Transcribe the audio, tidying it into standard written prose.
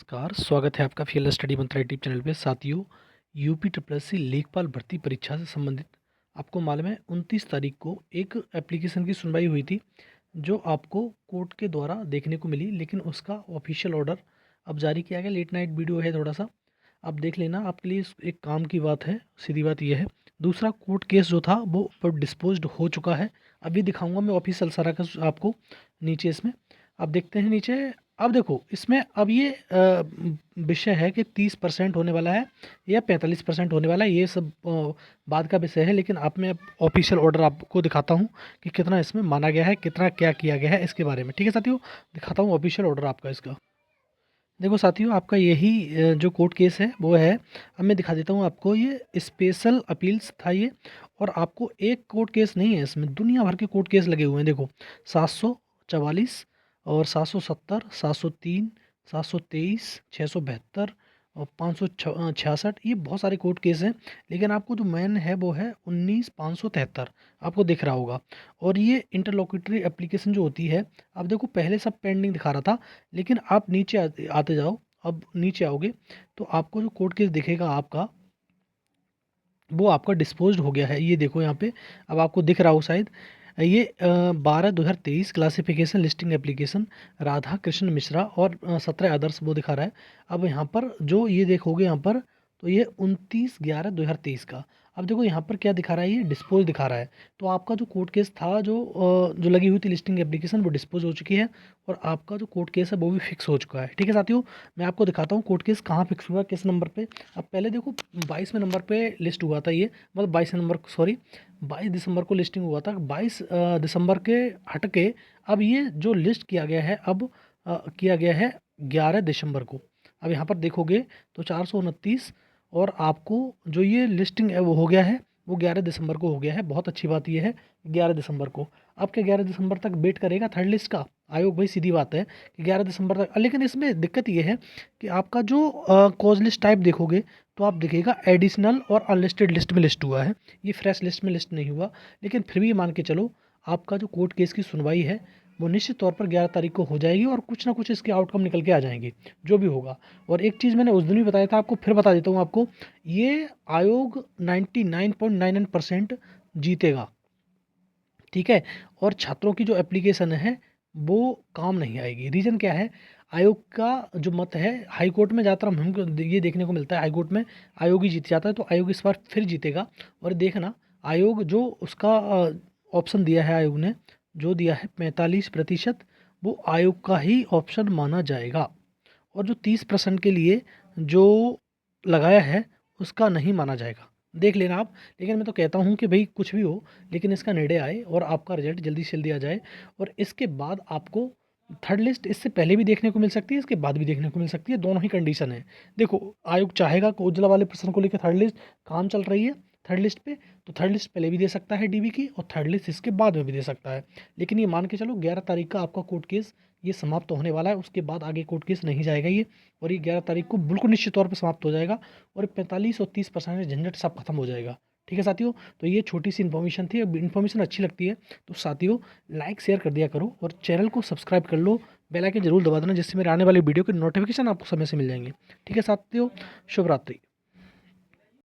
नमस्कार, स्वागत है आपका फील्ड स्टडी मंत्रा यूट्यूब चैनल पे। साथियों, यूपी ट्रिपल एस सी लेखपाल भर्ती परीक्षा से संबंधित आपको मालूम है 29 तारीख को एक एप्लीकेशन की सुनवाई हुई थी, जो आपको कोर्ट के द्वारा देखने को मिली, लेकिन उसका ऑफिशियल ऑर्डर अब जारी किया गया। लेट नाइट वीडियो है, थोड़ा सा आप देख लेना, आपके लिए एक काम की बात है। सीधी बात यह है, दूसरा कोर्ट केस जो था वो पर डिस्पोज्ड हो चुका है। अभी दिखाऊंगा मैं ऑफिशियल सारा का आपको नीचे। इसमें आप देखते हैं नीचे, अब देखो इसमें अब ये विषय है कि 30% होने वाला है या 45% होने वाला है, ये सब बाद का विषय है। लेकिन आप मैं ऑफिशियल ऑर्डर आपको दिखाता हूँ कि कितना इसमें माना गया है, कितना क्या किया गया है इसके बारे में। ठीक है साथियों, दिखाता हूँ ऑफिशियल ऑर्डर आपका इसका। देखो साथियों, आपका यही जो कोर्ट केस है वो है। अब मैं दिखा देता हूँ आपको, ये स्पेशल अपील्स था ये। और आपको एक कोर्ट केस नहीं है, इसमें दुनिया भर के कोर्ट केस लगे हुए हैं। देखो 744 और 770, 703, 723, 672 और 566, ये बहुत सारे कोर्ट केस हैं। लेकिन आपको जो मेन है वो है 19,573, आपको दिख रहा होगा। और ये इंटरलोक्यूटरी एप्लीकेशन जो होती है, अब देखो पहले सब पेंडिंग दिखा रहा था, लेकिन आप नीचे आते आते जाओ। अब नीचे आओगे तो आपको जो कोर्ट केस दिखेगा आपका, वो आपका डिस्पोज्ड हो गया है। ये देखो यहाँ पे, अब आपको दिख रहा हो शायद, ये 12/2023 classification listing application Radha Krishna Mishra और 17 अदर्स वो दिखा रहा है। अब यहाँ पर जो ये देखोगे यहाँ पर, तो ये 29/11/2023 का। अब देखो यहाँ पर क्या दिखा रहा है, ये डिस्पोज दिखा रहा है। तो आपका जो कोर्ट केस था, जो लगी हुई थी लिस्टिंग एप्लीकेशन, वो डिस्पोज हो चुकी है। और आपका जो कोर्ट केस है वो भी फिक्स हो चुका है। ठीक है साथियों, मैं आपको दिखाता हूँ कोर्ट केस कहाँ फिक्स हुआ, किस नंबर पे। अब पहले देखो 22वें नंबर पे लिस्ट हुआ था ये, मतलब 22 नंबर, सॉरी 22 दिसंबर को लिस्टिंग हुआ था। 22 दिसंबर के हट के अब ये जो लिस्ट किया गया है, अब किया गया है 11 दिसंबर को। अब यहाँ पर देखोगे तो 429, और आपको जो ये लिस्टिंग है वो हो गया है, वो 11 दिसंबर को हो गया है। बहुत अच्छी बात ये है, 11 दिसंबर को। अब क्या 11 दिसंबर तक वेट करेगा थर्ड लिस्ट का आयोग? भाई सीधी बात है कि 11 दिसंबर तक। लेकिन इसमें दिक्कत ये है कि आपका जो कॉज लिस्ट टाइप देखोगे तो आप देखिएगा एडिशनल और अनलिस्टेड लिस्ट में लिस्ट हुआ है, ये फ्रेश लिस्ट में लिस्ट नहीं हुआ। लेकिन फिर भी मान के चलो, आपका जो कोर्ट केस की सुनवाई है वो निश्चित तौर पर 11 तारीख को हो जाएगी, और कुछ ना कुछ इसके आउटकम निकल के आ जाएंगे, जो भी होगा। और एक चीज़ मैंने उस दिन भी बताया था आपको, फिर बता देता हूँ आपको, ये आयोग 99.99% जीतेगा। ठीक है, और छात्रों की जो एप्लीकेशन है वो काम नहीं आएगी। रीज़न क्या है, आयोग का जो मत है, हाई कोर्ट में ज़्यादातर हमको ये देखने को मिलता है, हाई कोर्ट में आयोग ही जीत जाता है। तो आयोग इस बार फिर जीतेगा। और देखना, आयोग जो उसका ऑप्शन दिया है, आयोग ने जो दिया है 45%, वो आयोग का ही ऑप्शन माना जाएगा। और जो 30% के लिए जो लगाया है, उसका नहीं माना जाएगा। देख लेना आप। लेकिन मैं तो कहता हूँ कि भाई कुछ भी हो, लेकिन इसका निर्णय आए और आपका रिजल्ट जल्दी से जल्दी आ जाए। और इसके बाद आपको थर्ड लिस्ट इससे पहले भी देखने को मिल सकती है, इसके बाद भी देखने को मिल सकती है, दोनों ही कंडीशन है। देखो, आयोग चाहेगा कि उज्ज्वला वाले प्रश्न को लेकर थर्ड लिस्ट काम चल रही है थर्ड लिस्ट पे, तो थर्ड लिस्ट पहले भी दे सकता है डीबी की, और थर्ड लिस्ट इसके बाद में भी दे सकता है। लेकिन ये मान के चलो 11 तारीख का आपका कोर्ट केस ये समाप्त होने वाला है, उसके बाद आगे कोर्ट केस नहीं जाएगा ये। और ये 11 तारीख को बिल्कुल निश्चित तौर पर समाप्त हो जाएगा, और 45 और 30% झंझट सब खत्म हो जाएगा। ठीक है साथियों, तो ये छोटी सी इन्फॉर्मेशन थी। अब इन्फॉर्मेशन अच्छी लगती है तो साथियों लाइक शेयर कर दिया करो, और चैनल को सब्सक्राइब कर लो, बेल आइकन जरूर दबा देना, जिससे मेरे आने वाले वीडियो के नोटिफिकेशन आपको समय से मिल जाएंगे। ठीक है साथियों, शुभ रात्रि।